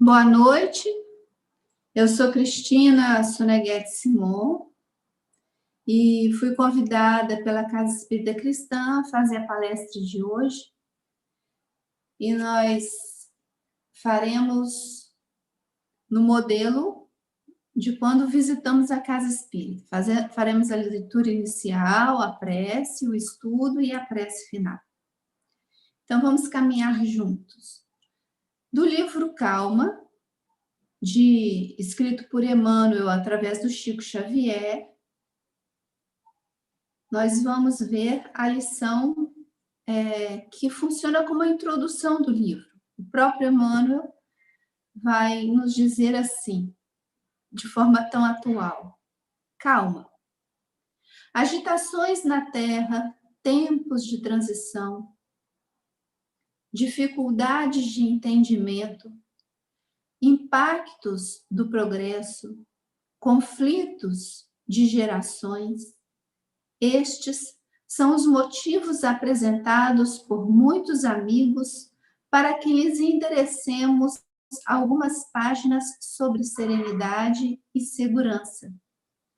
Boa noite, eu sou Cristina Soneguete Simon e fui convidada pela Casa Espírita Cristã a fazer a palestra de hoje e nós faremos no modelo de quando visitamos a Casa Espírita. Faremos a leitura inicial, a prece, o estudo e a prece final. Então vamos caminhar juntos. Do livro Calma, escrito por Emmanuel através do Chico Xavier, nós vamos ver a lição que funciona como a introdução do livro. O próprio Emmanuel vai nos dizer assim, de forma tão atual: calma. Agitações na Terra, tempos de transição, dificuldades de entendimento, impactos do progresso, conflitos de gerações. Estes são os motivos apresentados por muitos amigos para que lhes enderecemos algumas páginas sobre serenidade e segurança,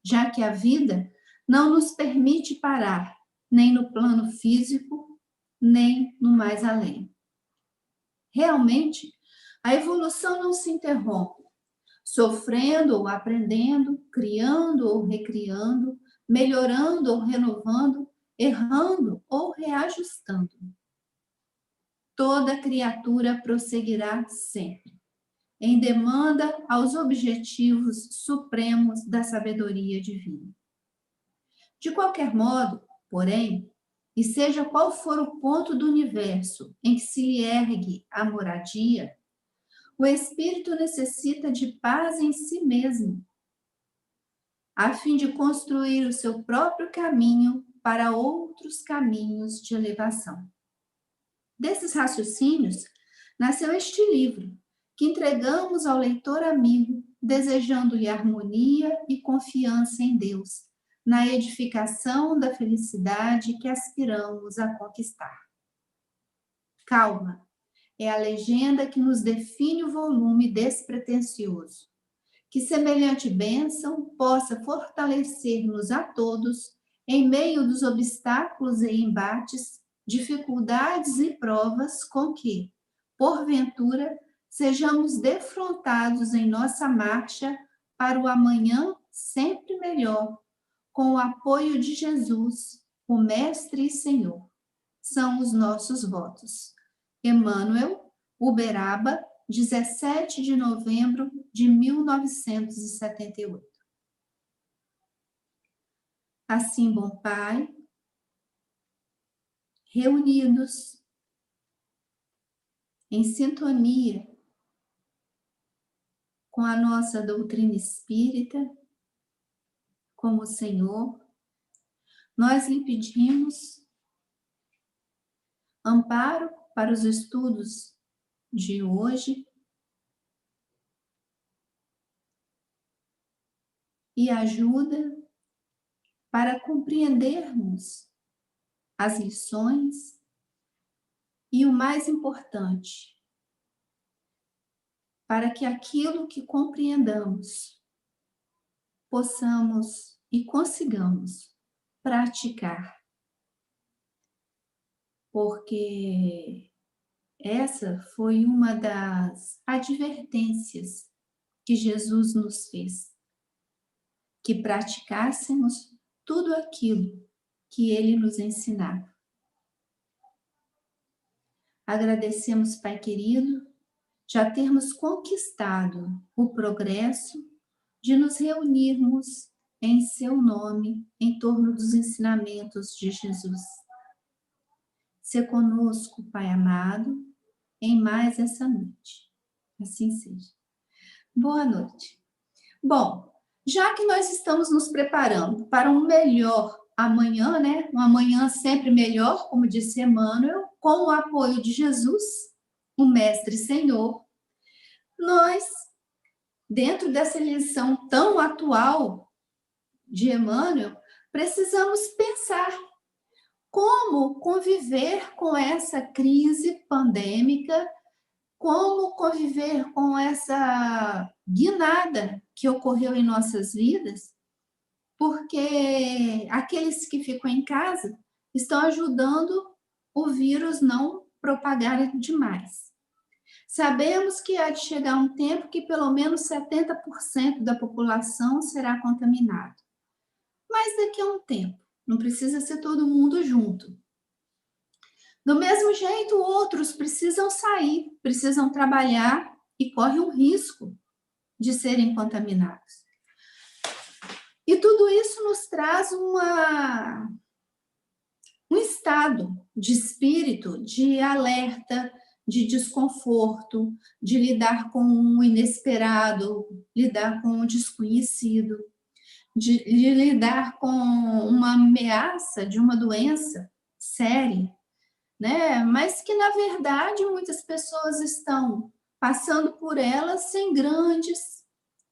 já que a vida não nos permite parar, nem no plano físico, nem no mais além. Realmente, a evolução não se interrompe, sofrendo ou aprendendo, criando ou recriando, melhorando ou renovando, errando ou reajustando. Toda criatura prosseguirá sempre, em demanda aos objetivos supremos da sabedoria divina. De qualquer modo, porém, e seja qual for o ponto do universo em que se lhe ergue a moradia, o espírito necessita de paz em si mesmo, a fim de construir o seu próprio caminho para outros caminhos de elevação. Desses raciocínios nasceu este livro, que entregamos ao leitor amigo, desejando-lhe harmonia e confiança em Deus, na edificação da felicidade que aspiramos a conquistar. Calma é a legenda que nos define o volume despretensioso. Que semelhante bênção possa fortalecer-nos a todos em meio dos obstáculos e embates, dificuldades e provas com que, porventura, sejamos defrontados em nossa marcha para o amanhã sempre melhor, com o apoio de Jesus, o Mestre e Senhor. São os nossos votos. Emmanuel, Uberaba, 17 de novembro de 1978. Assim, bom Pai, reunidos em sintonia com a nossa doutrina espírita, como o Senhor, nós lhe pedimos amparo para os estudos de hoje e ajuda para compreendermos as lições e, o mais importante, para que aquilo que compreendamos possamos e consigamos praticar. Porque essa foi uma das advertências que Jesus nos fez, que praticássemos tudo aquilo que Ele nos ensinava. Agradecemos, Pai querido, já termos conquistado o progresso de nos reunirmos em Seu nome, em torno dos ensinamentos de Jesus. Se conosco, Pai amado, em mais essa noite. Assim seja. Boa noite. Bom, já que nós estamos nos preparando para um melhor amanhã, né? Um amanhã sempre melhor, como disse Emmanuel, com o apoio de Jesus, o Mestre Senhor, nós, dentro dessa lição tão atual de Emmanuel, precisamos pensar como conviver com essa crise pandêmica, como conviver com essa guinada que ocorreu em nossas vidas, porque aqueles que ficam em casa estão ajudando o vírus não propagar demais. Sabemos que há de chegar um tempo que pelo menos 70% da população será contaminado. Mas daqui a um tempo, não precisa ser todo mundo junto. Do mesmo jeito, outros precisam sair, precisam trabalhar e correm um risco de serem contaminados. E tudo isso nos traz um estado de espírito, de alerta, de desconforto, de lidar com o inesperado, lidar com o desconhecido, de lidar com uma ameaça de uma doença séria, né? Mas que, na verdade, muitas pessoas estão passando por ela sem grandes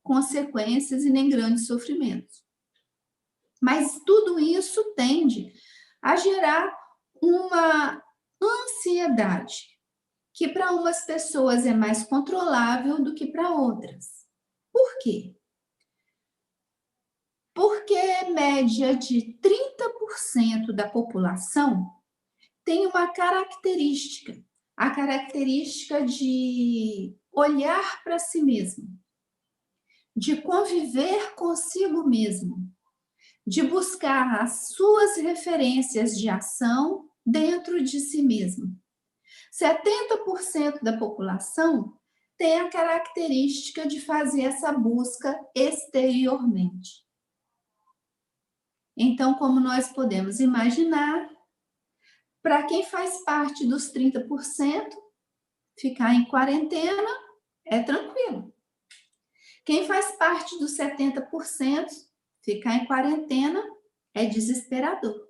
consequências e nem grandes sofrimentos. Mas tudo isso tende a gerar uma ansiedade, que para umas pessoas é mais controlável do que para outras. Por quê? Porque média de 30% da população tem uma característica, a característica de olhar para si mesmo, de conviver consigo mesmo, de buscar as suas referências de ação dentro de si mesmo. 70% da população tem a característica de fazer essa busca exteriormente. Então, como nós podemos imaginar, para quem faz parte dos 30%, ficar em quarentena é tranquilo. Quem faz parte dos 70%, ficar em quarentena é desesperador.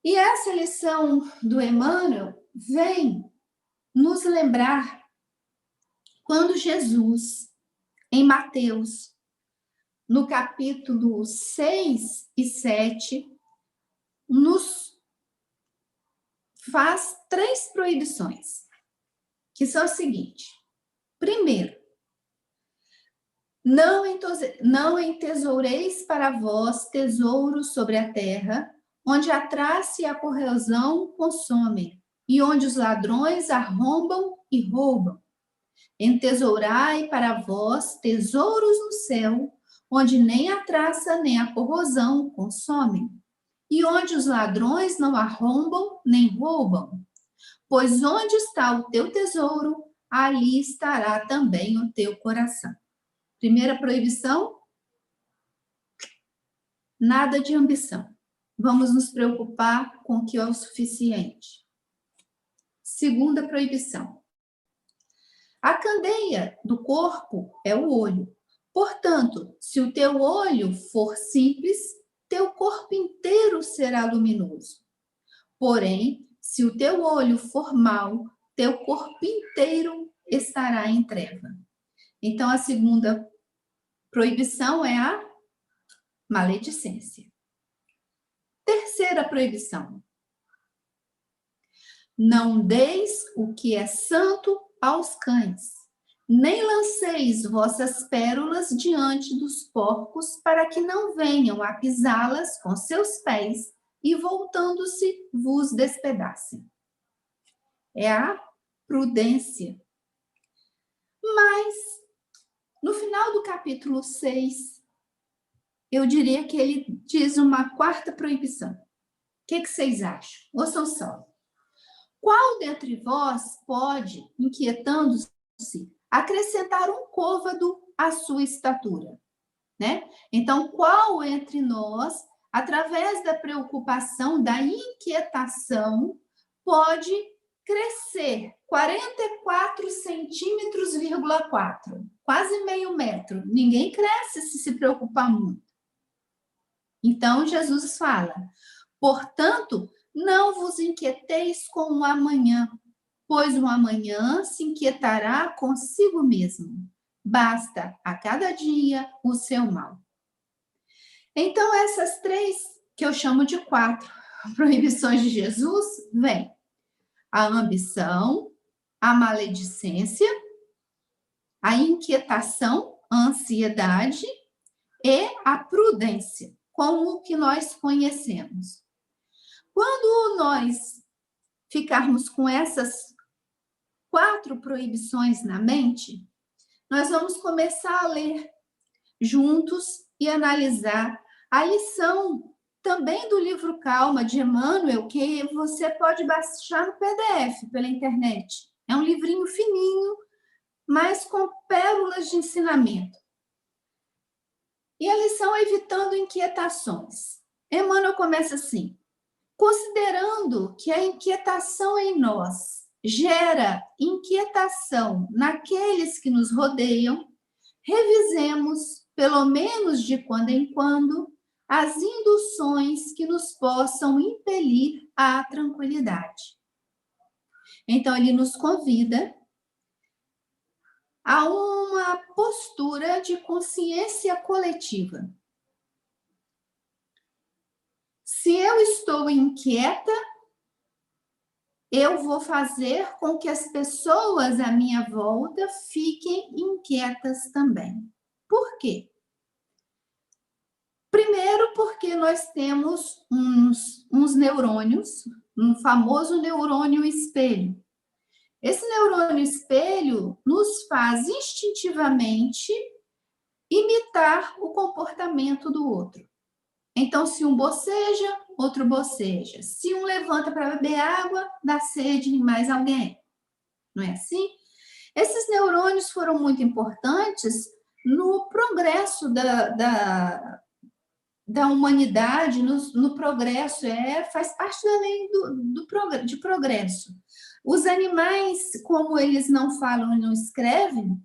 E essa lição do Emmanuel vem nos lembrar quando Jesus, em Mateus, no capítulo 6 e 7, nos faz 3 proibições, que são as seguintes. Primeiro, não entesoureis para vós tesouros sobre a terra, onde a traça e a corrosão consomem, e onde os ladrões arrombam e roubam. Entesourai para vós tesouros no céu, onde nem a traça nem a corrosão consomem, e onde os ladrões não arrombam nem roubam. Pois onde está o teu tesouro, ali estará também o teu coração. Primeira proibição, nada de ambição. Vamos nos preocupar com o que é o suficiente. Segunda proibição. A candeia do corpo é o olho. Portanto, se o teu olho for simples, teu corpo inteiro será luminoso. Porém, se o teu olho for mau, teu corpo inteiro estará em treva. Então, a segunda proibição é a maledicência. Terceira proibição. Não deis o que é santo aos cães, nem lanceis vossas pérolas diante dos porcos, para que não venham a pisá-las com seus pés e, voltando-se, vos despedacem. É a prudência. Mas, no final do capítulo 6, eu diria que ele diz uma quarta proibição. O que vocês acham? Ouçam só. Qual dentre vós pode, inquietando-se, acrescentar um côvado à sua estatura? Né? Então, qual entre nós, através da preocupação, da inquietação, pode crescer 44 centímetros, 4, quase meio metro? Ninguém cresce se preocupar muito. Então, Jesus fala, portanto, não vos inquieteis com o amanhã, pois o amanhã se inquietará consigo mesmo. Basta a cada dia o seu mal. Então, essas 3, que eu chamo de 4 proibições de Jesus, vêm a ambição, a maledicência, a inquietação, a ansiedade e a prudência, como o que nós conhecemos. Quando nós ficarmos com essas 4 proibições na mente, nós vamos começar a ler juntos e analisar a lição também do livro Calma, de Emmanuel, que você pode baixar no PDF pela internet. É um livrinho fininho, mas com pérolas de ensinamento. E a lição é evitando inquietações. Emmanuel começa assim: considerando que a inquietação em nós gera inquietação naqueles que nos rodeiam, revisemos, pelo menos de quando em quando, as induções que nos possam impelir à tranquilidade. Então, ele nos convida a uma postura de consciência coletiva. Se eu estou inquieta, eu vou fazer com que as pessoas à minha volta fiquem inquietas também. Por quê? Primeiro, porque nós temos uns neurônios, um famoso neurônio espelho. Esse neurônio espelho nos faz instintivamente imitar o comportamento do outro. Então, se um boceja, outro boceja. Se um levanta para beber água, dá sede em mais alguém. Não é assim? Esses neurônios foram muito importantes no progresso da humanidade, no progresso, faz parte da lei de progresso. Os animais, como eles não falam e não escrevem,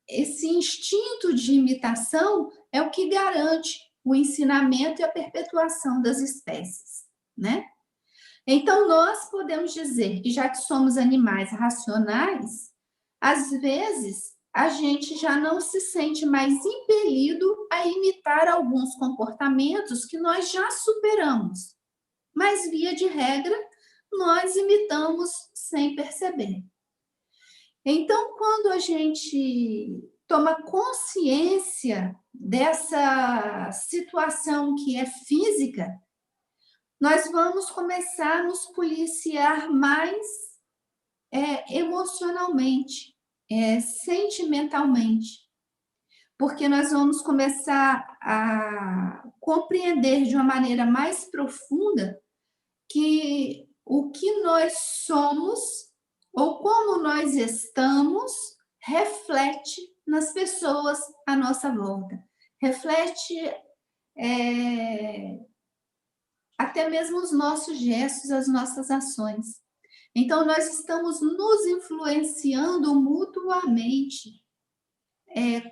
esse instinto de imitação é o que garante o ensinamento e a perpetuação das espécies, né? Então, nós podemos dizer que, já que somos animais racionais, às vezes a gente já não se sente mais impelido a imitar alguns comportamentos que nós já superamos, mas, via de regra, nós imitamos sem perceber. Então, quando a gente toma consciência dessa situação que é física, nós vamos começar a nos policiar mais emocionalmente, sentimentalmente, porque nós vamos começar a compreender de uma maneira mais profunda que o que nós somos ou como nós estamos reflete nas pessoas à nossa volta, reflete até mesmo os nossos gestos, as nossas ações. Então, nós estamos nos influenciando mutuamente,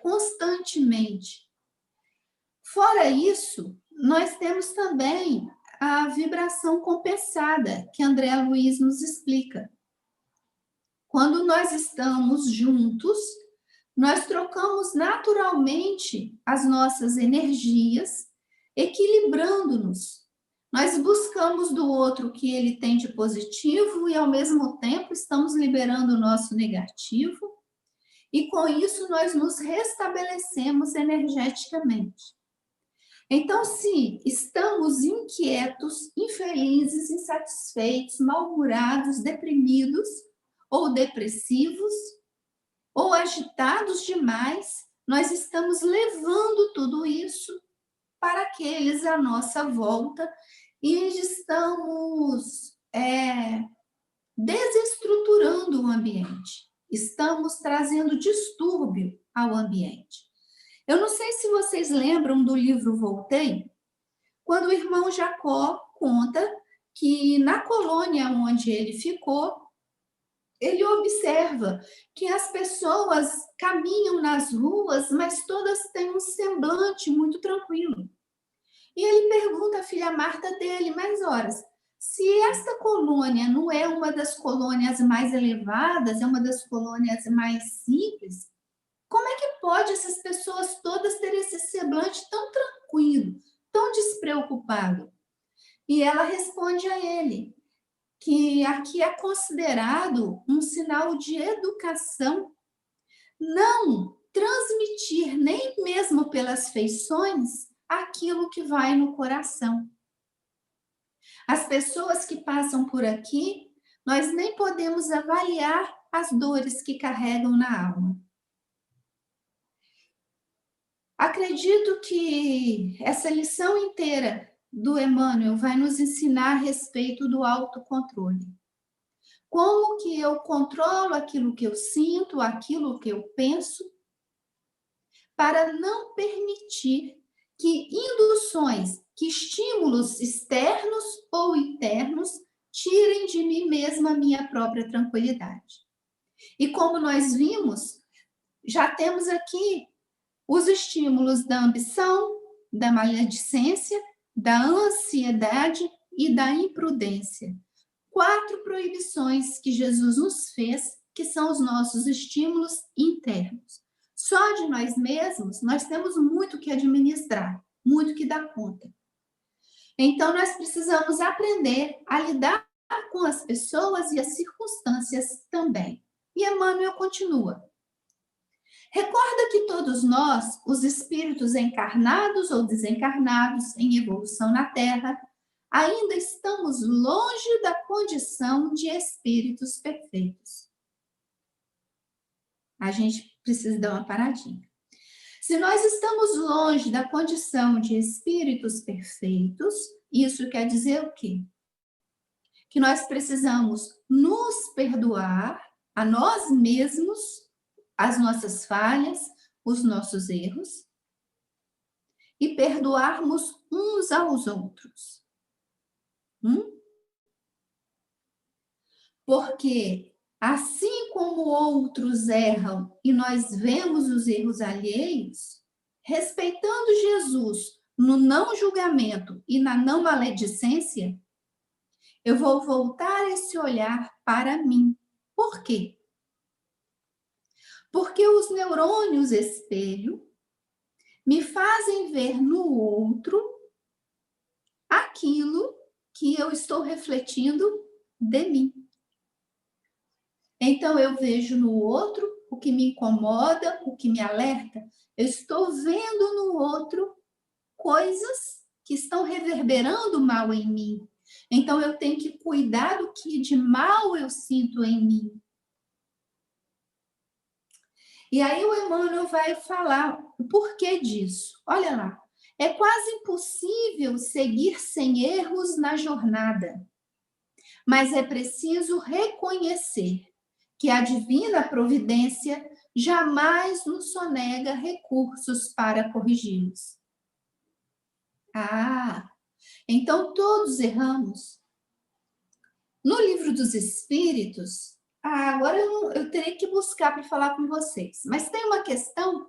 constantemente. Fora isso, nós temos também a vibração compensada, que André Luiz nos explica. Quando nós estamos juntos, nós trocamos naturalmente as nossas energias, equilibrando-nos. Nós buscamos do outro o que ele tem de positivo e, ao mesmo tempo, estamos liberando o nosso negativo. E, com isso, nós nos restabelecemos energeticamente. Então, se estamos inquietos, infelizes, insatisfeitos, mal-humorados, deprimidos ou depressivos, ou agitados demais, nós estamos levando tudo isso para aqueles à nossa volta e estamos desestruturando o ambiente, estamos trazendo distúrbio ao ambiente. Eu não sei se vocês lembram do livro Voltei, quando o irmão Jacó conta que na colônia onde ele ficou, ele observa que as pessoas caminham nas ruas, mas todas têm um semblante muito tranquilo. E ele pergunta à filha Marta dele, mas horas, se esta colônia não é uma das colônias mais elevadas, é uma das colônias mais simples, como é que pode essas pessoas todas terem esse semblante tão tranquilo, tão despreocupado? E ela responde a ele, que aqui é considerado um sinal de educação não transmitir nem mesmo pelas feições aquilo que vai no coração. As pessoas que passam por aqui, nós nem podemos avaliar as dores que carregam na alma. Acredito que essa lição inteira do Emmanuel vai nos ensinar a respeito do autocontrole. Como que eu controlo aquilo que eu sinto, aquilo que eu penso, para não permitir que induções, que estímulos externos ou internos tirem de mim mesma a minha própria tranquilidade. E como nós vimos, já temos aqui os estímulos da ambição, da maledicência, da ansiedade e da imprudência. 4 proibições que Jesus nos fez, que são os nossos estímulos internos. Só de nós mesmos, nós temos muito que administrar, muito que dar conta. Então, nós precisamos aprender a lidar com as pessoas e as circunstâncias também. E Emmanuel continua. Recorda que todos nós, os espíritos encarnados ou desencarnados em evolução na Terra, ainda estamos longe da condição de espíritos perfeitos. A gente precisa dar uma paradinha. Se nós estamos longe da condição de espíritos perfeitos, isso quer dizer o quê? Que nós precisamos nos perdoar a nós mesmos, as nossas falhas, os nossos erros, e perdoarmos uns aos outros. Porque assim como outros erram e nós vemos os erros alheios, respeitando Jesus no não julgamento e na não maledicência, eu vou voltar esse olhar para mim. Por quê? Porque os neurônios espelho me fazem ver no outro aquilo que eu estou refletindo de mim. Então, eu vejo no outro o que me incomoda, o que me alerta. Eu estou vendo no outro coisas que estão reverberando mal em mim. Então, eu tenho que cuidar do que de mal eu sinto em mim. E aí o Emmanuel vai falar o porquê disso. Olha lá, é quase impossível seguir sem erros na jornada, mas é preciso reconhecer que a divina providência jamais nos sonega recursos para corrigi-los. Então todos erramos. No Livro dos Espíritos, agora eu terei que buscar para falar com vocês, mas tem uma questão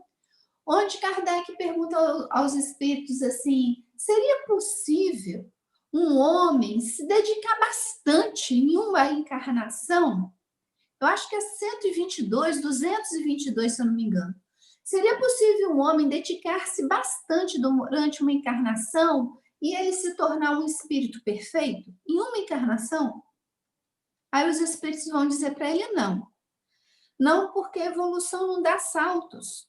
onde Kardec pergunta aos espíritos assim, seria possível um homem se dedicar bastante em uma encarnação? Eu acho que é 222, se eu não me engano. Seria possível um homem dedicar-se bastante durante uma encarnação e ele se tornar um espírito perfeito em uma encarnação? Aí os espíritos vão dizer para ele não. Não, porque a evolução não dá saltos.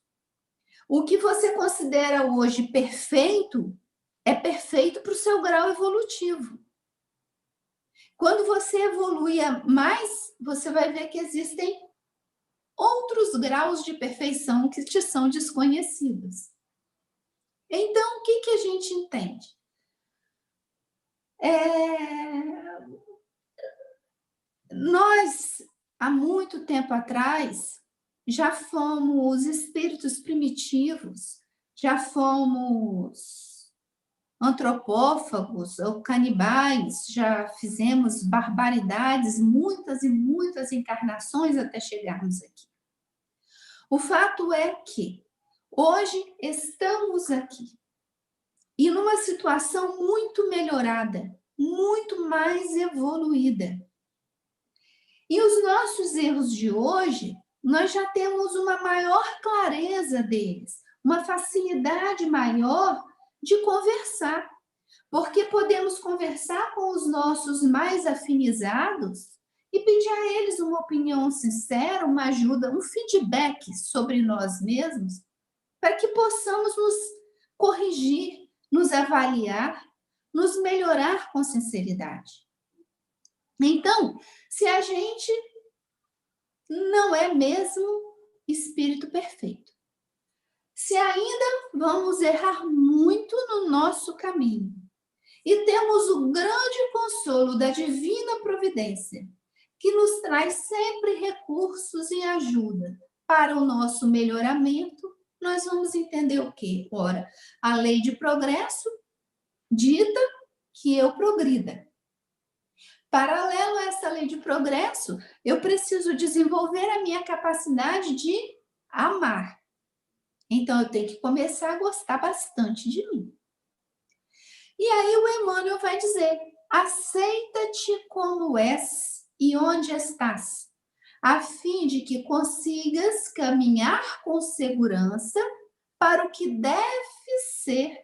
O que você considera hoje perfeito é perfeito para o seu grau evolutivo. Quando você evolui mais, você vai ver que existem outros graus de perfeição que te são desconhecidos. Então, o que a gente entende? Nós, há muito tempo atrás, já fomos espíritos primitivos, já fomos antropófagos ou canibais, já fizemos barbaridades, muitas e muitas encarnações até chegarmos aqui. O fato é que hoje estamos aqui e numa situação muito melhorada, muito mais evoluída. E os nossos erros de hoje, nós já temos uma maior clareza deles, uma facilidade maior de conversar. porque podemos conversar com os nossos mais afinizados e pedir a eles uma opinião sincera, uma ajuda, um feedback sobre nós mesmos, para que possamos nos corrigir, nos avaliar, nos melhorar com sinceridade. Então, se a gente não é mesmo espírito perfeito, se ainda vamos errar muito no nosso caminho, e temos o grande consolo da divina providência, que nos traz sempre recursos e ajuda para o nosso melhoramento, nós vamos entender o quê? Ora, a lei de progresso dita que eu progrida. Paralelo a essa lei de progresso, eu preciso desenvolver a minha capacidade de amar. Então, eu tenho que começar a gostar bastante de mim. E aí o Emmanuel vai dizer, aceita-te como és e onde estás, a fim de que consigas caminhar com segurança para o que deve ser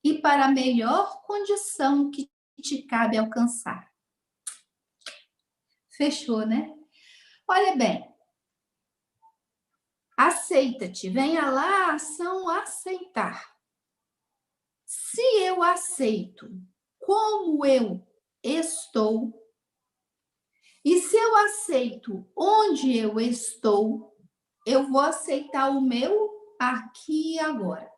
e para a melhor condição que te cabe alcançar. Fechou, né? Olha bem, aceita-te, venha lá a ação aceitar. Se eu aceito como eu estou, e se eu aceito onde eu estou, eu vou aceitar o meu aqui e agora.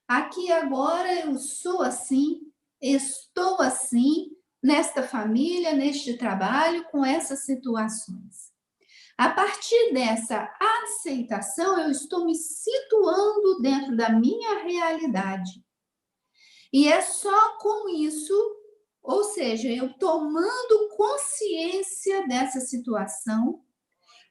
Aqui e agora eu sou assim, estou assim, nesta família, neste trabalho, com essas situações. A partir dessa aceitação, eu estou me situando dentro da minha realidade. E é só com isso, ou seja, eu tomando consciência dessa situação,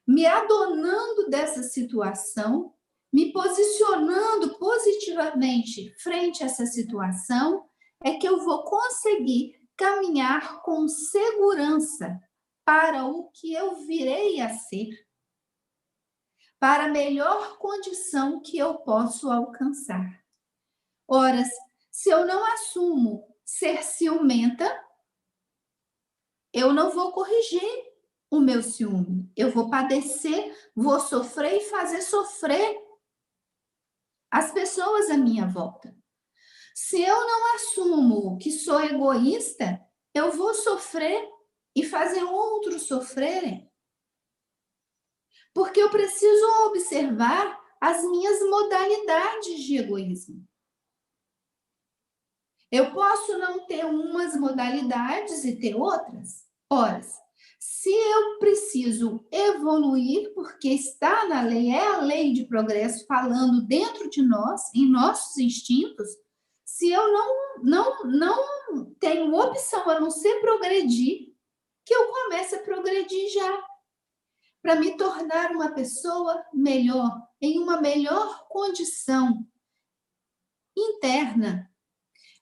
me adonando dessa situação, me posicionando positivamente frente a essa situação, é que eu vou conseguir caminhar com segurança para o que eu virei a ser, para a melhor condição que eu posso alcançar. Ora, se eu não assumo ser ciumenta, eu não vou corrigir o meu ciúme. Eu vou padecer, vou sofrer e fazer sofrer as pessoas à minha volta. Se eu não assumo que sou egoísta, eu vou sofrer e fazer outros sofrerem. Porque eu preciso observar as minhas modalidades de egoísmo. Eu posso não ter umas modalidades e ter outras? Ora, se eu preciso evoluir, porque está na lei, é a lei de progresso falando dentro de nós, em nossos instintos, se eu não tenho opção a não ser progredir, que eu comece a progredir já, para me tornar uma pessoa melhor, em uma melhor condição interna,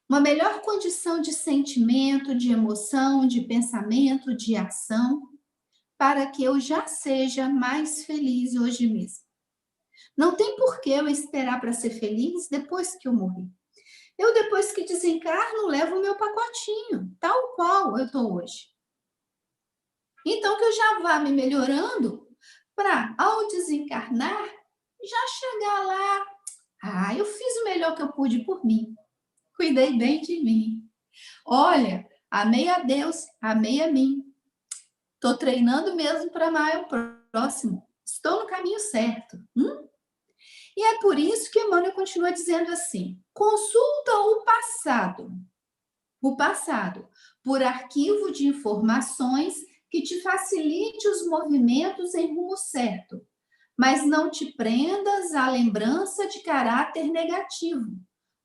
uma melhor condição de sentimento, de emoção, de pensamento, de ação, para que eu já seja mais feliz hoje mesmo. Não tem por que eu esperar para ser feliz depois que eu morrer. Eu, depois que desencarno, levo o meu pacotinho, tal qual eu estou hoje. Então, que eu já vá me melhorando para, ao desencarnar, já chegar lá. Eu fiz o melhor que eu pude por mim. Cuidei bem de mim. Olha, amei a Deus, amei a mim. Estou treinando mesmo para amar o próximo. Estou no caminho certo. E é por isso que Emmanuel continua dizendo assim: consulta o passado, por arquivo de informações que te facilite os movimentos em rumo certo, mas não te prendas à lembrança de caráter negativo,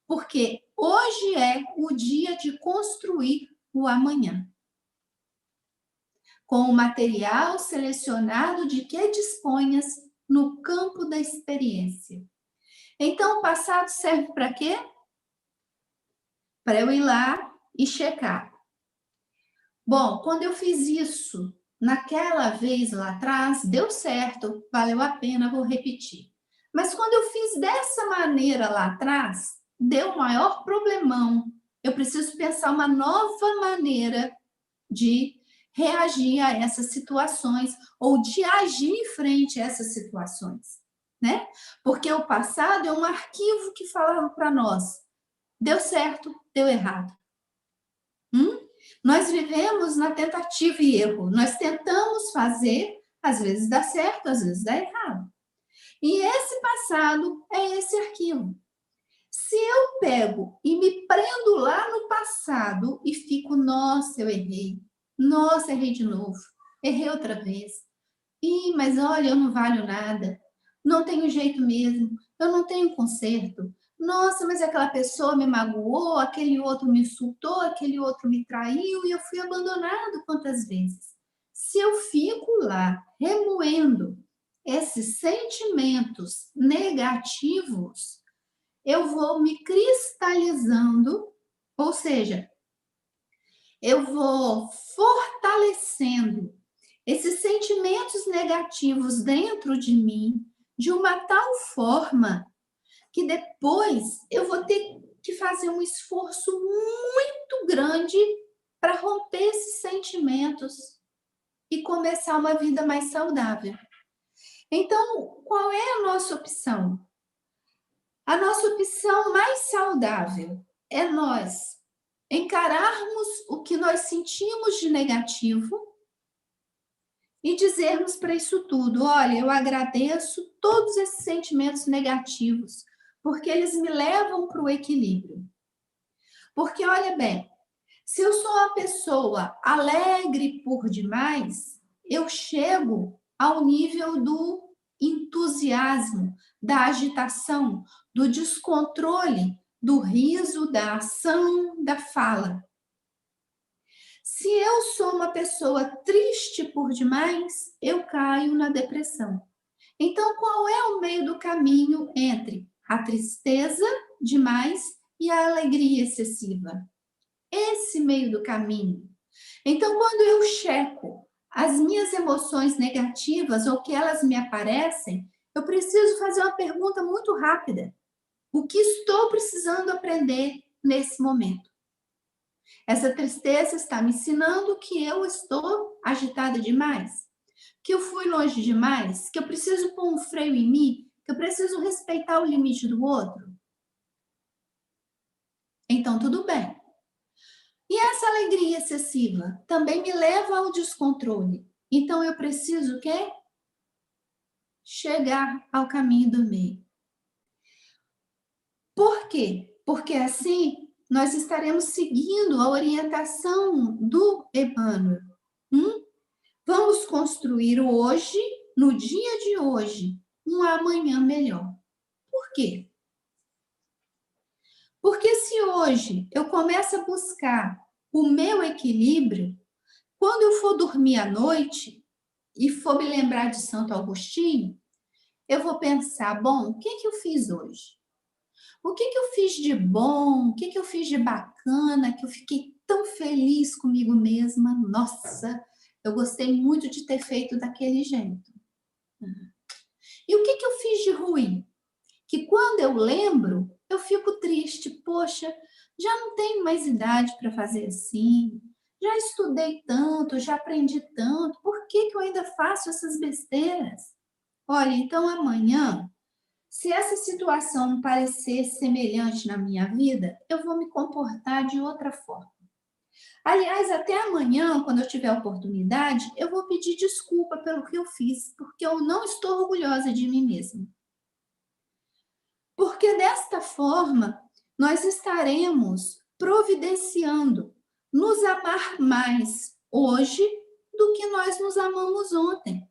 porque hoje é o dia de construir o amanhã. Com o material selecionado de que disponhas no campo da experiência. Então, o passado serve para quê? Para eu ir lá e checar. Bom, quando eu fiz isso naquela vez lá atrás, deu certo, valeu a pena, vou repetir. Mas quando eu fiz dessa maneira lá atrás, deu maior problemão. Eu preciso pensar uma nova maneira de reagir a essas situações ou de agir em frente a essas situações, né? Porque o passado é um arquivo que fala para nós, deu certo, deu errado. Nós vivemos na tentativa e erro. Nós tentamos fazer, às vezes dá certo, às vezes dá errado. E esse passado é esse arquivo. Se eu pego e me prendo lá no passado e fico, nossa, eu errei. Nossa, errei de novo. Errei outra vez. Ih, mas olha, eu não valho nada. Não tenho jeito mesmo. Eu não tenho conserto. Nossa, mas aquela pessoa me magoou, aquele outro me insultou, aquele outro me traiu e eu fui abandonado quantas vezes. Se eu fico lá remoendo esses sentimentos negativos, eu vou me cristalizando, ou seja, eu vou fortalecendo esses sentimentos negativos dentro de mim de uma tal forma que depois eu vou ter que fazer um esforço muito grande para romper esses sentimentos e começar uma vida mais saudável. Então, qual é a nossa opção? A nossa opção mais saudável é nós encararmos o que nós sentimos de negativo e dizermos para isso tudo: olha, eu agradeço todos esses sentimentos negativos, porque eles me levam para o equilíbrio. Porque, olha bem, se eu sou uma pessoa alegre por demais, eu chego ao nível do entusiasmo, da agitação, do descontrole, do riso, da ação, da fala. Se eu sou uma pessoa triste por demais, eu caio na depressão. Então, qual é o meio do caminho entre a tristeza demais e a alegria excessiva? Esse meio do caminho. Então, quando eu checo as minhas emoções negativas ou que elas me aparecem, eu preciso fazer uma pergunta muito rápida. O que estou precisando aprender nesse momento? Essa tristeza está me ensinando que eu estou agitada demais, que eu fui longe demais, que eu preciso pôr um freio em mim, que eu preciso respeitar o limite do outro. Então, tudo bem. E essa alegria excessiva também me leva ao descontrole. Então, eu preciso o quê? Chegar ao caminho do meio. Por quê? Porque assim nós estaremos seguindo a orientação do Emmanuel. Vamos construir hoje, no dia de hoje, um amanhã melhor. Por quê? Porque se hoje eu começo a buscar o meu equilíbrio, quando eu for dormir à noite e for me lembrar de Santo Agostinho, eu vou pensar, bom, o que eu fiz hoje? O que eu fiz de bom? O que eu fiz de bacana? Que eu fiquei tão feliz comigo mesma. Nossa, eu gostei muito de ter feito daquele jeito. E o que eu fiz de ruim? Que quando eu lembro, eu fico triste. Poxa, já não tenho mais idade para fazer assim. Já estudei tanto, já aprendi tanto. Por que eu ainda faço essas besteiras? Olha, então amanhã, se essa situação parecer semelhante na minha vida, eu vou me comportar de outra forma. Aliás, até amanhã, quando eu tiver a oportunidade, eu vou pedir desculpa pelo que eu fiz, porque eu não estou orgulhosa de mim mesma. Porque desta forma, nós estaremos providenciando nos amar mais hoje do que nós nos amamos ontem.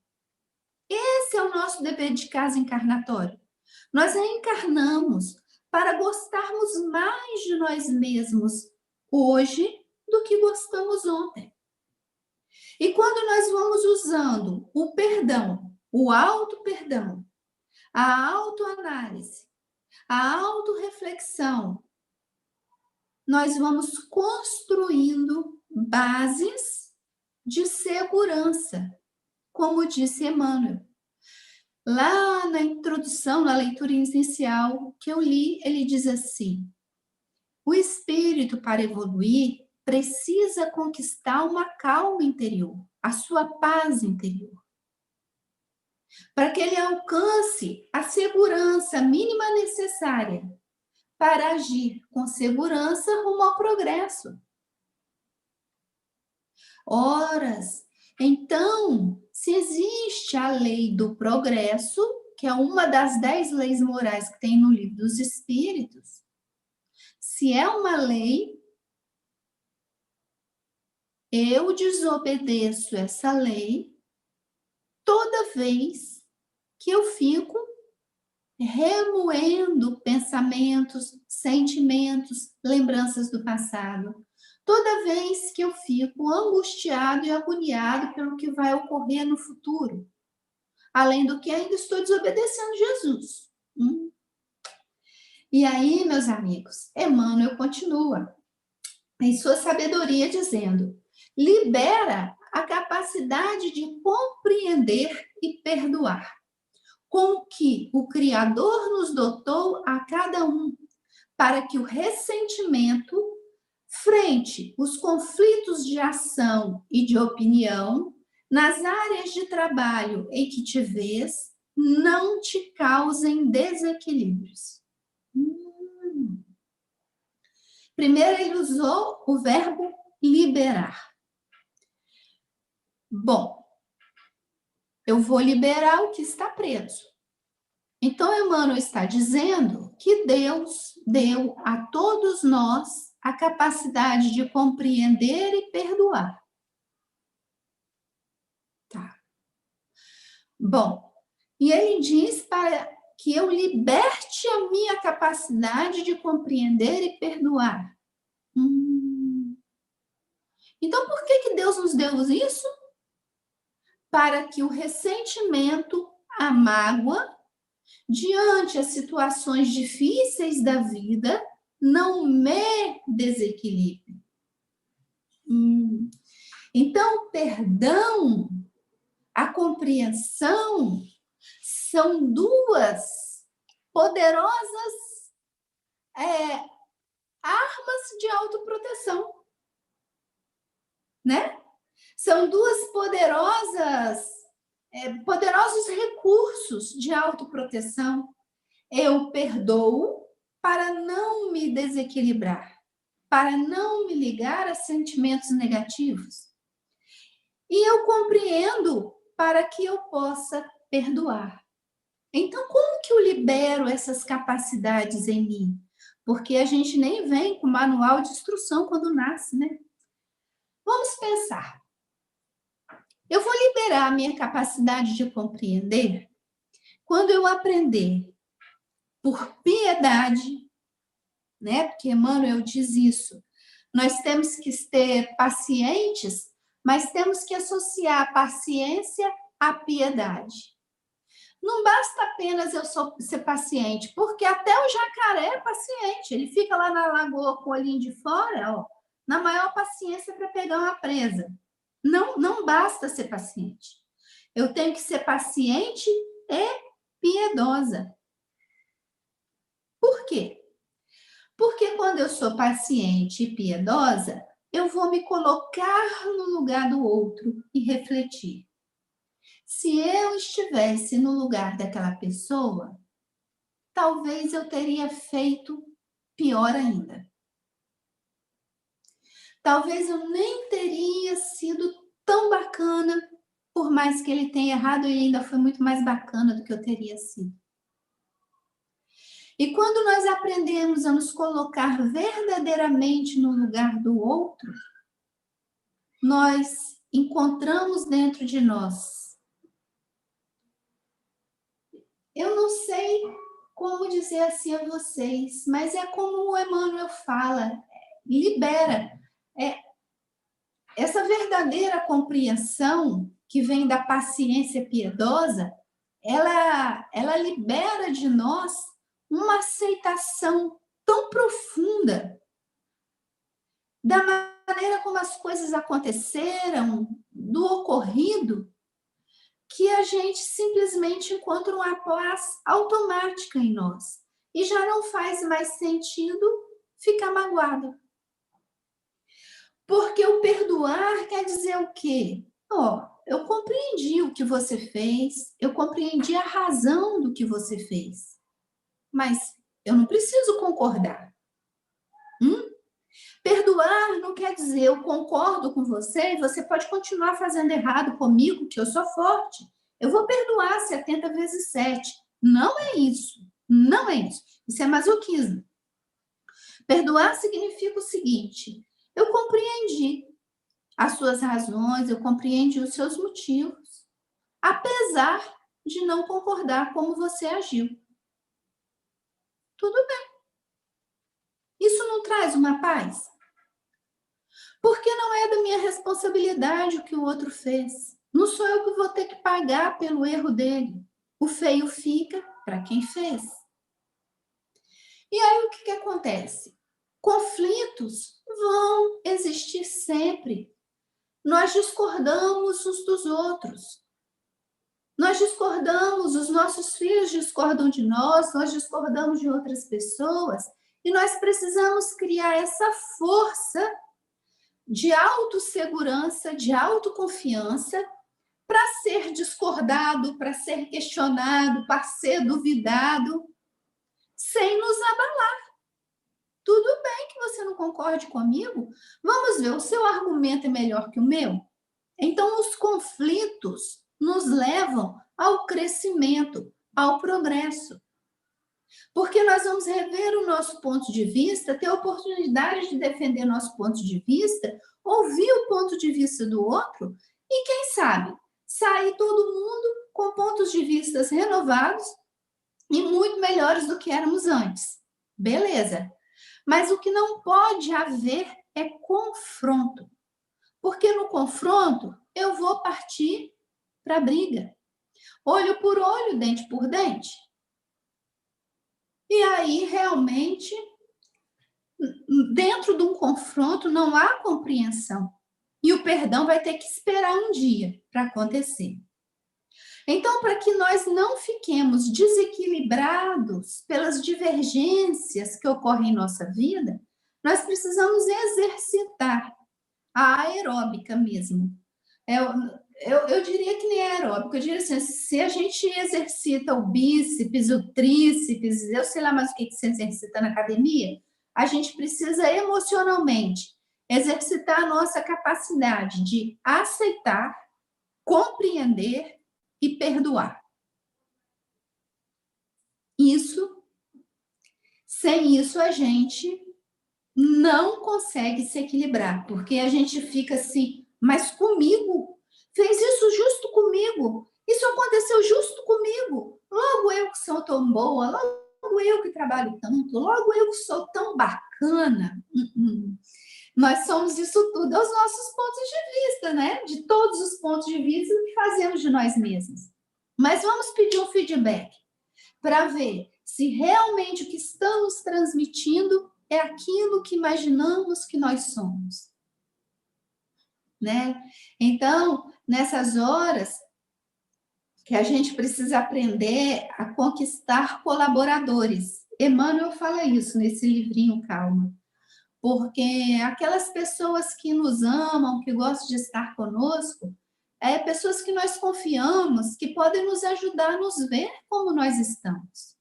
Esse é o nosso dever de casa encarnatório. Nós reencarnamos para gostarmos mais de nós mesmos hoje do que gostamos ontem. E quando nós vamos usando o perdão, o auto-perdão, a autoanálise, a autorreflexão, nós vamos construindo bases de segurança, como disse Emmanuel. Lá na introdução, na leitura inicial que eu li, ele diz assim: O espírito, para evoluir, precisa conquistar uma calma interior, a sua paz interior, para que ele alcance a segurança mínima necessária para agir com segurança rumo ao progresso. Horas. Então, se existe a lei do progresso, que é uma das 10 leis morais que tem no Livro dos Espíritos, se é uma lei, eu desobedeço essa lei toda vez que eu fico remoendo pensamentos, sentimentos, lembranças do passado. Toda vez que eu fico angustiado e agoniado pelo que vai ocorrer no futuro. Além do que ainda estou desobedecendo Jesus. E aí, meus amigos, Emmanuel continua em sua sabedoria dizendo: libera a capacidade de compreender e perdoar, com que o Criador nos dotou a cada um, para que o ressentimento, frente os conflitos de ação e de opinião, nas áreas de trabalho em que te vês, não te causem desequilíbrios. Primeiro, ele usou o verbo liberar. Bom, eu vou liberar o que está preso. Então, Emmanuel está dizendo que Deus deu a todos nós a capacidade de compreender e perdoar. Tá. Bom, e ele diz para que eu liberte a minha capacidade de compreender e perdoar. Então, por que Deus nos deu isso? Para que o ressentimento, a mágoa, diante as situações difíceis da vida, não me desequilibre. Então, o perdão, a compreensão, são duas poderosas armas de autoproteção, né? São duas poderosos recursos de autoproteção. Eu perdoo para não me desequilibrar, para não me ligar a sentimentos negativos. E eu compreendo para que eu possa perdoar. Então, como que eu libero essas capacidades em mim? Porque a gente nem vem com manual de instrução quando nasce, né? Vamos pensar. Eu vou liberar a minha capacidade de compreender quando eu aprender por piedade, né? Porque Emmanuel diz isso. Nós temos que ser pacientes, mas temos que associar a paciência à piedade. Não basta apenas eu ser paciente, porque até o jacaré é paciente. Ele fica lá na lagoa com o olhinho de fora, ó, na maior paciência para pegar uma presa. Não basta ser paciente. Eu tenho que ser paciente e piedosa. Por quê? Porque quando eu sou paciente e piedosa, eu vou me colocar no lugar do outro e refletir. Se eu estivesse no lugar daquela pessoa, talvez eu teria feito pior ainda. Talvez eu nem teria sido tão bacana, por mais que ele tenha errado, ele ainda foi muito mais bacana do que eu teria sido. E quando nós aprendemos a nos colocar verdadeiramente no lugar do outro, nós encontramos dentro de nós. Eu não sei como dizer assim a vocês, mas é como o Emmanuel fala, libera. Essa verdadeira compreensão que vem da paciência piedosa, ela libera de nós uma aceitação tão profunda da maneira como as coisas aconteceram, do ocorrido, que a gente simplesmente encontra uma paz automática em nós. E já não faz mais sentido ficar magoada. Porque o perdoar quer dizer o quê? Ó, eu compreendi o que você fez, eu compreendi a razão do que você fez, mas eu não preciso concordar. Perdoar não quer dizer eu concordo com você e você pode continuar fazendo errado comigo, que eu sou forte. Eu vou perdoar 70 vezes 7. Não é isso. Não é isso. Isso é masoquismo. Perdoar significa o seguinte: eu compreendi as suas razões, eu compreendi os seus motivos, apesar de não concordar como você agiu. Tudo bem. Isso não traz uma paz? Porque não é da minha responsabilidade o que o outro fez. Não sou eu que vou ter que pagar pelo erro dele. O feio fica para quem fez. E aí o que acontece? Conflitos vão existir sempre. Nós discordamos uns dos outros. Nós discordamos, os nossos filhos discordam de nós discordamos de outras pessoas, e nós precisamos criar essa força de autossegurança, de autoconfiança, para ser discordado, para ser questionado, para ser duvidado, sem nos abalar. Tudo bem que você não concorde comigo? Vamos ver, o seu argumento é melhor que o meu? Então, os conflitos nos levam ao crescimento, ao progresso. Porque nós vamos rever o nosso ponto de vista, ter a oportunidade de defender nosso ponto de vista, ouvir o ponto de vista do outro e, quem sabe, sair todo mundo com pontos de vista renovados e muito melhores do que éramos antes. Beleza. Mas o que não pode haver é confronto. Porque no confronto eu vou partir para a briga. Olho por olho, dente por dente. E aí, realmente, dentro de um confronto não há compreensão. E o perdão vai ter que esperar um dia para acontecer. Então, para que nós não fiquemos desequilibrados pelas divergências que ocorrem em nossa vida, nós precisamos exercitar a aeróbica mesmo. Eu diria que nem aeróbica, eu diria assim, se a gente exercita o bíceps, o tríceps, eu sei lá mais o que se exercita na academia, a gente precisa emocionalmente exercitar a nossa capacidade de aceitar, compreender e perdoar. Sem isso a gente não consegue se equilibrar, porque a gente fica assim, mas comigo? Fez isso justo comigo? Isso aconteceu justo comigo? Logo eu que sou tão boa, logo eu que trabalho tanto, logo eu que sou tão bacana. Nós somos isso tudo aos nossos pontos de vista, né? De todos os pontos de vista que fazemos de nós mesmos. Mas vamos pedir um feedback para ver se realmente o que estamos transmitindo é aquilo que imaginamos que nós somos, né? Então, nessas horas que a gente precisa aprender a conquistar colaboradores. Emmanuel fala isso nesse livrinho Calma, porque aquelas pessoas que nos amam, que gostam de estar conosco, pessoas que nós confiamos, que podem nos ajudar a nos ver como nós estamos.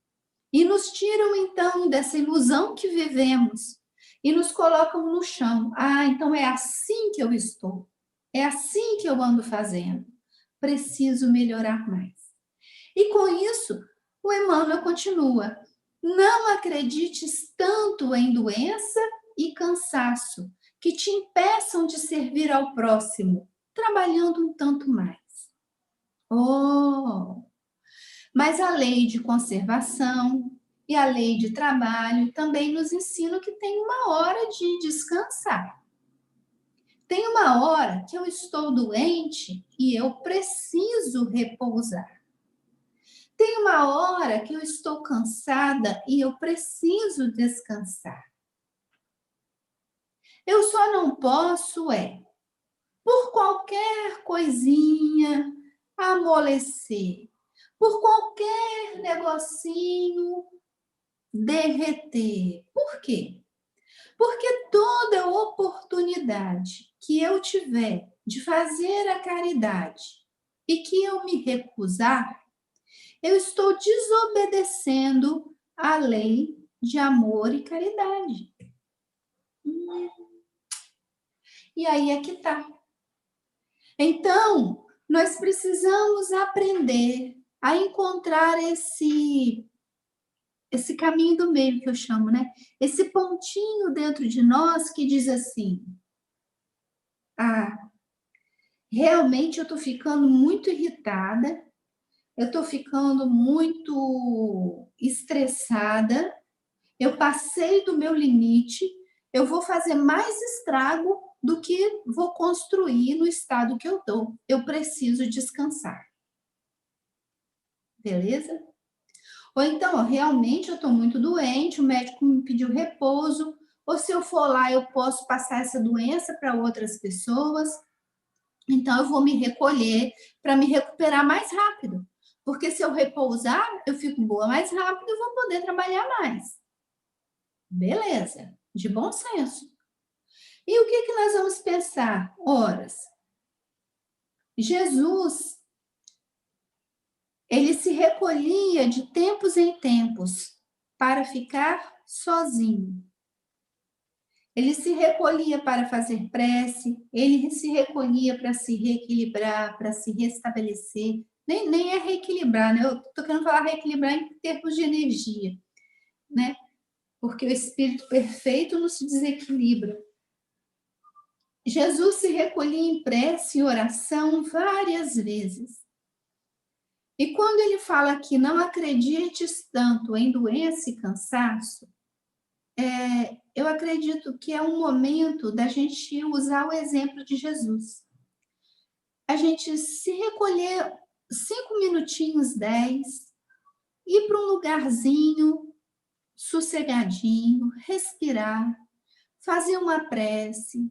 E nos tiram, então, dessa ilusão que vivemos e nos colocam no chão. Ah, então é assim que eu estou. É assim que eu ando fazendo. Preciso melhorar mais. E com isso, o Emmanuel continua. Não acredites tanto em doença e cansaço que te impeçam de servir ao próximo, trabalhando um tanto mais. Oh! Mas a lei de conservação e a lei de trabalho também nos ensinam que tem uma hora de descansar. Tem uma hora que eu estou doente e eu preciso repousar. Tem uma hora que eu estou cansada e eu preciso descansar. Eu só não posso, por qualquer coisinha, amolecer. Por qualquer negocinho, derreter. Por quê? Porque toda oportunidade que eu tiver de fazer a caridade e que eu me recusar, eu estou desobedecendo a lei de amor e caridade. E aí é que tá. Então, nós precisamos aprender a encontrar esse caminho do meio que eu chamo, né? Esse pontinho dentro de nós que diz assim: ah, realmente eu tô ficando muito irritada, eu tô ficando muito estressada, eu passei do meu limite, eu vou fazer mais estrago do que vou construir no estado que eu tô. Eu preciso descansar. Beleza? Ou então, ó, realmente eu estou muito doente, o médico me pediu repouso, ou se eu for lá, eu posso passar essa doença para outras pessoas, então eu vou me recolher para me recuperar mais rápido. Porque se eu repousar, eu fico boa mais rápido e vou poder trabalhar mais. Beleza, de bom senso. E o que que nós vamos pensar? Horas. Jesus, ele se recolhia de tempos em tempos para ficar sozinho. Ele se recolhia para fazer prece, ele se recolhia para se reequilibrar, para se restabelecer. Nem é reequilibrar, né? Eu estou querendo falar reequilibrar em termos de energia, né? Porque o espírito perfeito não se desequilibra. Jesus se recolhia em prece e oração várias vezes. E quando ele fala que não acredites tanto em doença e cansaço, eu acredito que é um momento da gente usar o exemplo de Jesus. A gente se recolher 5 minutinhos, 10, ir para um lugarzinho sossegadinho, respirar, fazer uma prece,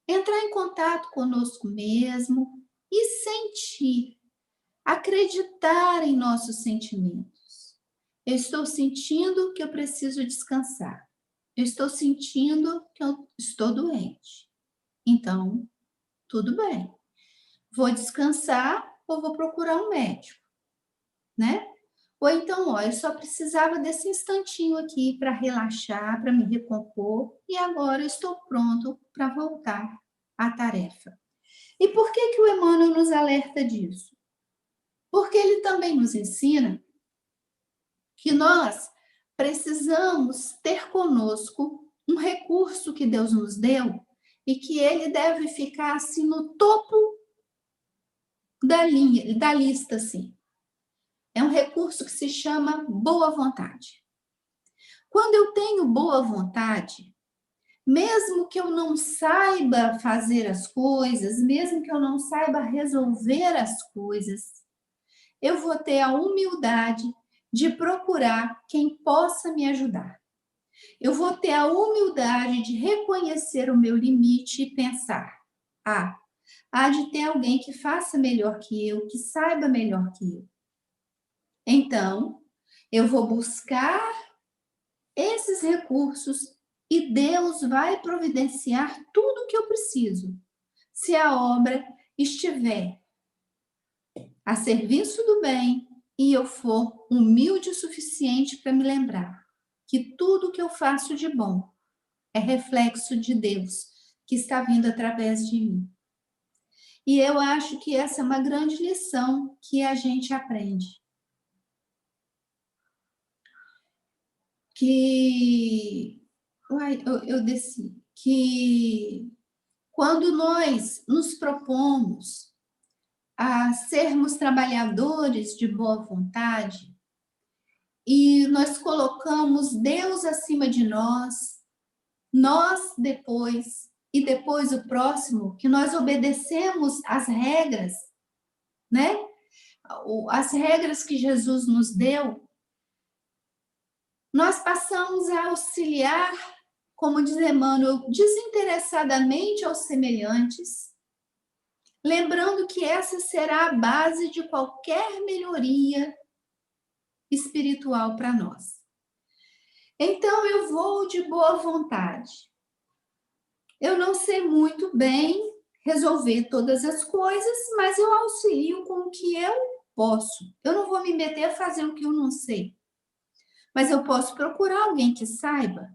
entrar em contato conosco mesmo e sentir, acreditar em nossos sentimentos. Eu estou sentindo que eu preciso descansar. Eu estou sentindo que eu estou doente. Então, tudo bem. Vou descansar ou vou procurar um médico, né? Ou então, ó, eu só precisava desse instantinho aqui para relaxar, para me recompor, e agora eu estou pronto para voltar à tarefa. E por que que o Emmanuel nos alerta disso? Porque ele também nos ensina que nós precisamos ter conosco um recurso que Deus nos deu e que ele deve ficar assim no topo da linha, da lista assim. É um recurso que se chama boa vontade. Quando eu tenho boa vontade, mesmo que eu não saiba fazer as coisas, mesmo que eu não saiba resolver as coisas, eu vou ter a humildade de procurar quem possa me ajudar. Eu vou ter a humildade de reconhecer o meu limite e pensar: ah, há de ter alguém que faça melhor que eu, que saiba melhor que eu. Então, eu vou buscar esses recursos e Deus vai providenciar tudo o que eu preciso, se a obra estiver a serviço do bem e eu for humilde o suficiente para me lembrar que tudo que eu faço de bom é reflexo de Deus que está vindo através de mim. E eu acho que essa é uma grande lição que a gente aprende. Que eu desci. Que quando nós nos propomos a sermos trabalhadores de boa vontade e nós colocamos Deus acima de nós depois e depois o próximo, que nós obedecemos as regras, né? As regras que Jesus nos deu, nós passamos a auxiliar, como diz Emmanuel, desinteressadamente aos semelhantes, lembrando que essa será a base de qualquer melhoria espiritual para nós. Então, eu vou de boa vontade. Eu não sei muito bem resolver todas as coisas, mas eu auxilio com o que eu posso. Eu não vou me meter a fazer o que eu não sei, mas eu posso procurar alguém que saiba.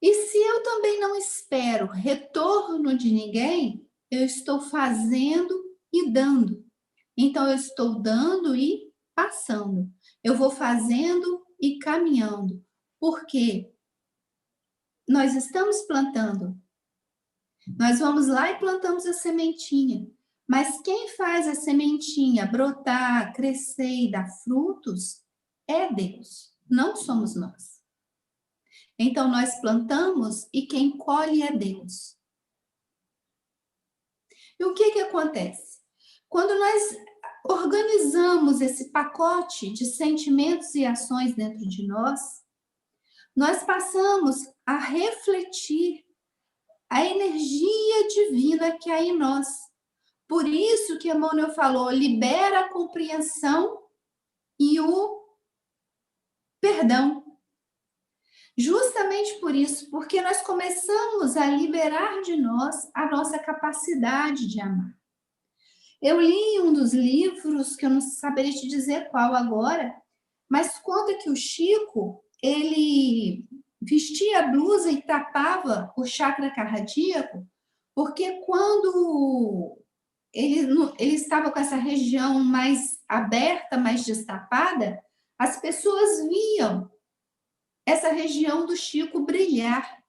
E se eu também não espero retorno de ninguém, eu estou fazendo e dando. Então, eu estou dando e passando. Eu vou fazendo e caminhando. Porque nós estamos plantando. Nós vamos lá e plantamos a sementinha. Mas quem faz a sementinha brotar, crescer e dar frutos é Deus, não somos nós. Então, nós plantamos e quem colhe é Deus. E o que acontece? Quando nós organizamos esse pacote de sentimentos e ações dentro de nós, nós passamos a refletir a energia divina que há em nós. Por isso que Emmanuel falou, libera a compreensão e o perdão. Justamente por isso, porque nós começamos a liberar de nós a nossa capacidade de amar. Eu li um dos livros, que eu não saberia te dizer qual agora, mas conta que o Chico, ele vestia a blusa e tapava o chakra cardíaco, porque quando ele estava com essa região mais aberta, mais destapada, as pessoas viam essa região do Chico brilhar.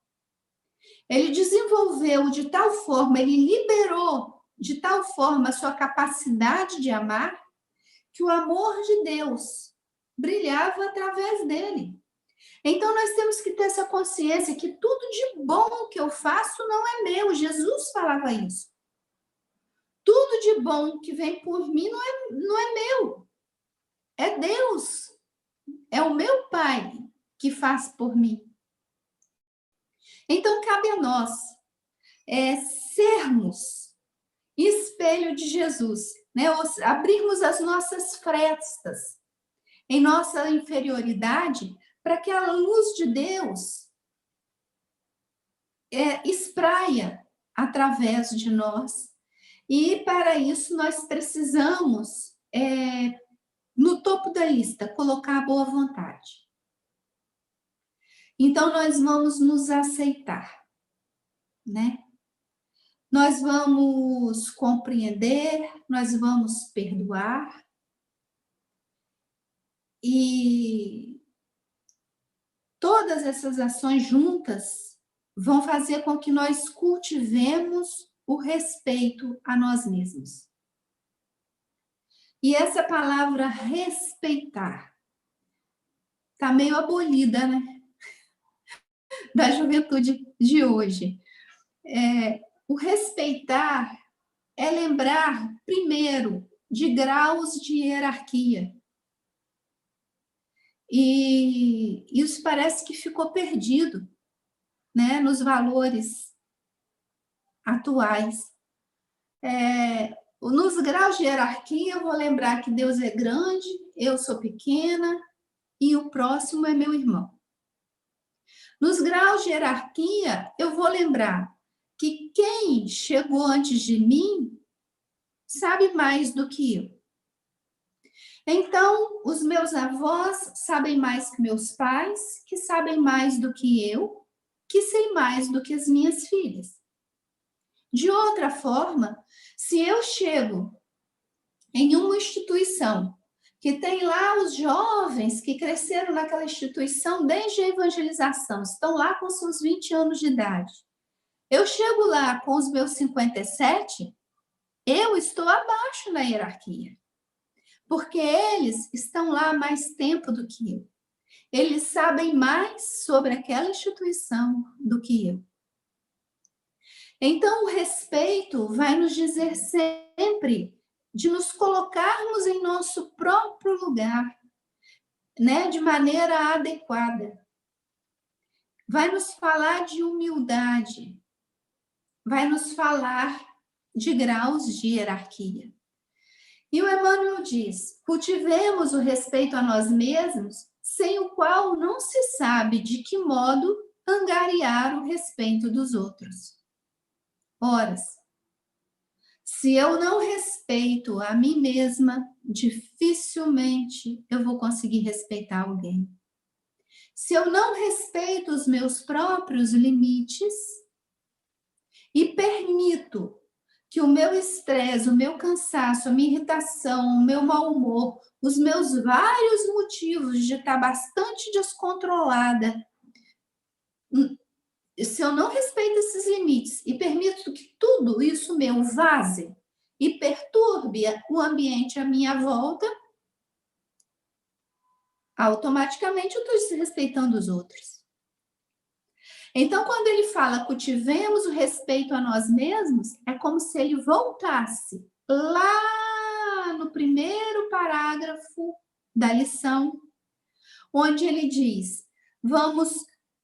Ele desenvolveu de tal forma, ele liberou de tal forma a sua capacidade de amar, que o amor de Deus brilhava através dele. Então, nós temos que ter essa consciência que tudo de bom que eu faço não é meu. Jesus falava isso. Tudo de bom que vem por mim não é meu. É Deus. É o meu Pai que faz por mim. Então, cabe a nós sermos espelho de Jesus, né? Abrirmos as nossas frestas em nossa inferioridade para que a luz de Deus espraia através de nós. E para isso nós precisamos, no topo da lista, colocar a boa vontade. Então nós vamos nos aceitar, né? Nós vamos compreender, nós vamos perdoar e todas essas ações juntas vão fazer com que nós cultivemos o respeito a nós mesmos. E essa palavra respeitar está meio abolida, né? Da juventude de hoje. O respeitar é lembrar, primeiro, de graus de hierarquia. E isso parece que ficou perdido, né, nos valores atuais. Nos graus de hierarquia, eu vou lembrar que Deus é grande, eu sou pequena e o próximo é meu irmão. Nos graus de hierarquia, eu vou lembrar que quem chegou antes de mim sabe mais do que eu. Então, os meus avós sabem mais que meus pais, que sabem mais do que eu, que sei mais do que as minhas filhas. De outra forma, se eu chego em uma instituição que tem lá os jovens que cresceram naquela instituição desde a evangelização, estão lá com seus 20 anos de idade. Eu chego lá com os meus 57, eu estou abaixo na hierarquia. Porque eles estão lá há mais tempo do que eu. Eles sabem mais sobre aquela instituição do que eu. Então, o respeito vai nos dizer sempre de nos colocarmos em nosso próprio lugar, né, de maneira adequada. Vai nos falar de humildade, vai nos falar de graus de hierarquia. E o Emmanuel diz, cultivemos o respeito a nós mesmos, sem o qual não se sabe de que modo angariar o respeito dos outros. Ora, se eu não respeito a mim mesma, dificilmente eu vou conseguir respeitar alguém. Se eu não respeito os meus próprios limites e permito que o meu estresse, o meu cansaço, a minha irritação, o meu mau humor, os meus vários motivos de estar bastante descontrolada, se eu não respeito esses limites e permito que tudo isso meu vaze e perturbe o ambiente à minha volta, automaticamente eu estou desrespeitando os outros. Então, quando ele fala cultivemos o respeito a nós mesmos, é como se ele voltasse lá no primeiro parágrafo da lição, onde ele diz: vamos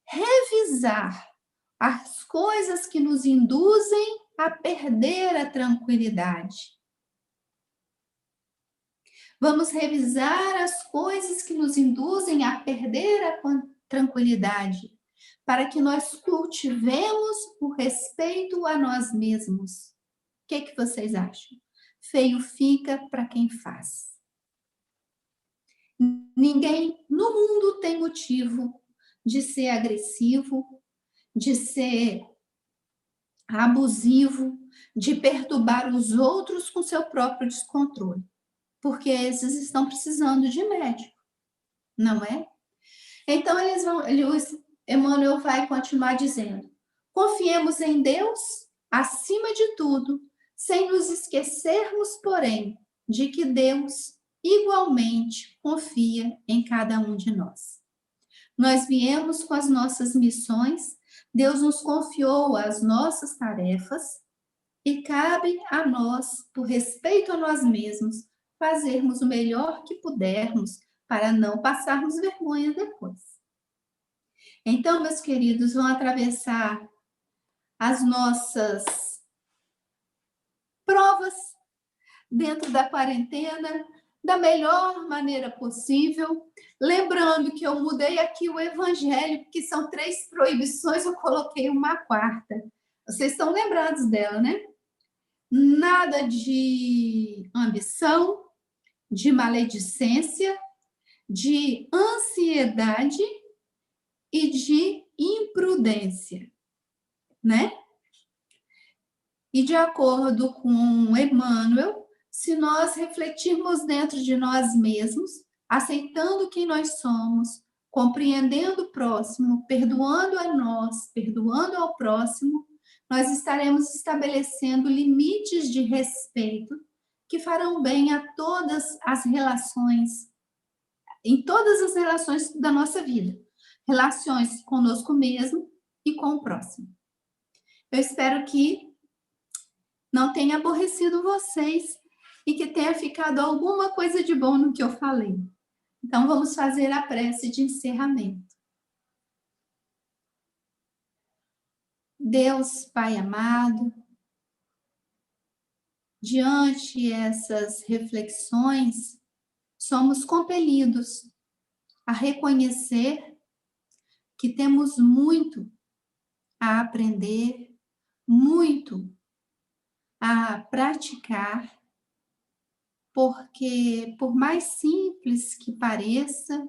revisar as coisas que nos induzem a perder a tranquilidade. Vamos revisar as coisas que nos induzem a perder a tranquilidade, para que nós cultivemos o respeito a nós mesmos. O que vocês acham? Feio fica para quem faz. Ninguém no mundo tem motivo de ser agressivo, de ser abusivo, de perturbar os outros com seu próprio descontrole, porque esses estão precisando de médico, não é? Então, Emmanuel vai continuar dizendo: confiemos em Deus acima de tudo, sem nos esquecermos, porém, de que Deus igualmente confia em cada um de nós. Nós viemos com as nossas missões, Deus nos confiou as nossas tarefas e cabe a nós, por respeito a nós mesmos, fazermos o melhor que pudermos para não passarmos vergonha depois. Então, meus queridos, vão atravessar as nossas provas dentro da quarentena da melhor maneira possível. Lembrando que eu mudei aqui o evangelho, que são 3 proibições, eu coloquei uma 4ª. Vocês estão lembrados dela, né? Nada de ambição, de maledicência, de ansiedade e de imprudência, né? E de acordo com Emmanuel, se nós refletirmos dentro de nós mesmos, aceitando quem nós somos, compreendendo o próximo, perdoando a nós, perdoando ao próximo, nós estaremos estabelecendo limites de respeito que farão bem a todas as relações, em todas as relações da nossa vida. Relações conosco mesmo e com o próximo. Eu espero que não tenha aborrecido vocês e que tenha ficado alguma coisa de bom no que eu falei. Então, vamos fazer a prece de encerramento. Deus, Pai amado, diante essas reflexões, somos compelidos a reconhecer que temos muito a aprender, muito a praticar, porque, por mais simples que pareça,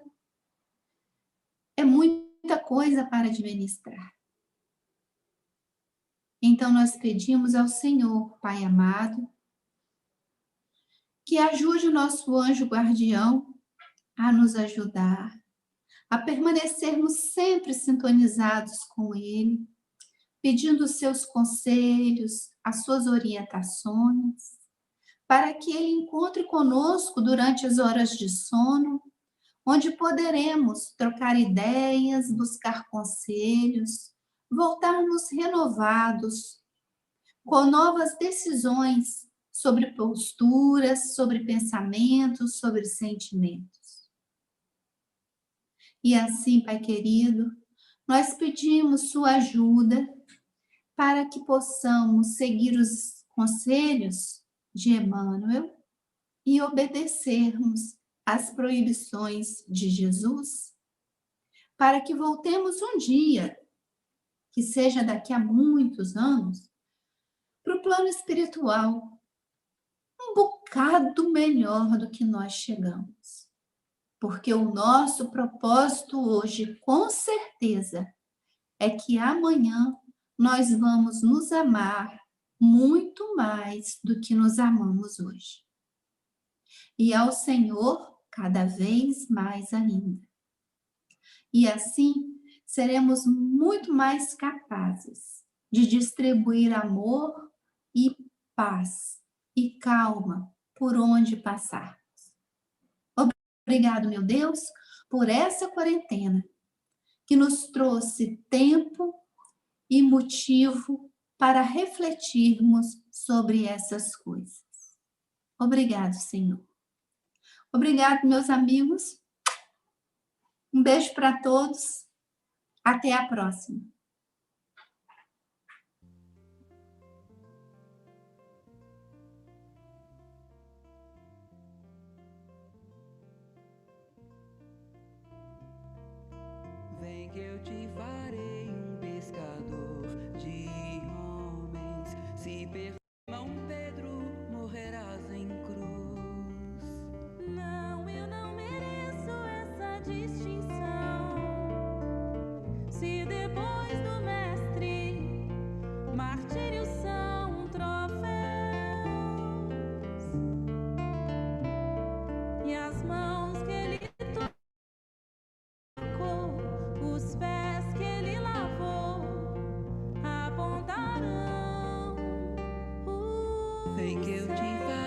é muita coisa para administrar. Então, nós pedimos ao Senhor, Pai amado, que ajude o nosso anjo guardião a nos ajudar, a permanecermos sempre sintonizados com Ele, pedindo os seus conselhos, as suas orientações, para que Ele encontre conosco durante as horas de sono, onde poderemos trocar ideias, buscar conselhos, voltarmos renovados, com novas decisões sobre posturas, sobre pensamentos, sobre sentimentos. E assim, Pai querido, nós pedimos sua ajuda para que possamos seguir os conselhos de Emmanuel e obedecermos às proibições de Jesus, para que voltemos um dia, que seja daqui a muitos anos, para o plano espiritual, um bocado melhor do que nós chegamos. Porque o nosso propósito hoje, com certeza, é que amanhã nós vamos nos amar muito mais do que nos amamos hoje. E ao Senhor cada vez mais ainda. E assim seremos muito mais capazes de distribuir amor e paz e calma por onde passarmos. Obrigado, meu Deus, por essa quarentena que nos trouxe tempo e motivo para refletirmos sobre essas coisas. Obrigado, Senhor. Obrigado, meus amigos. Um beijo para todos. Até a próxima. Vem que eu te farei um pescador de homens. Se perfumam Pedro, morrerás em cruz. Não, eu não mereço essa distinção. Se depois do mestre, martírios são troféus, e as mãos que ele tocou, os pés que ele lavou, apontarão Vem que eu te farei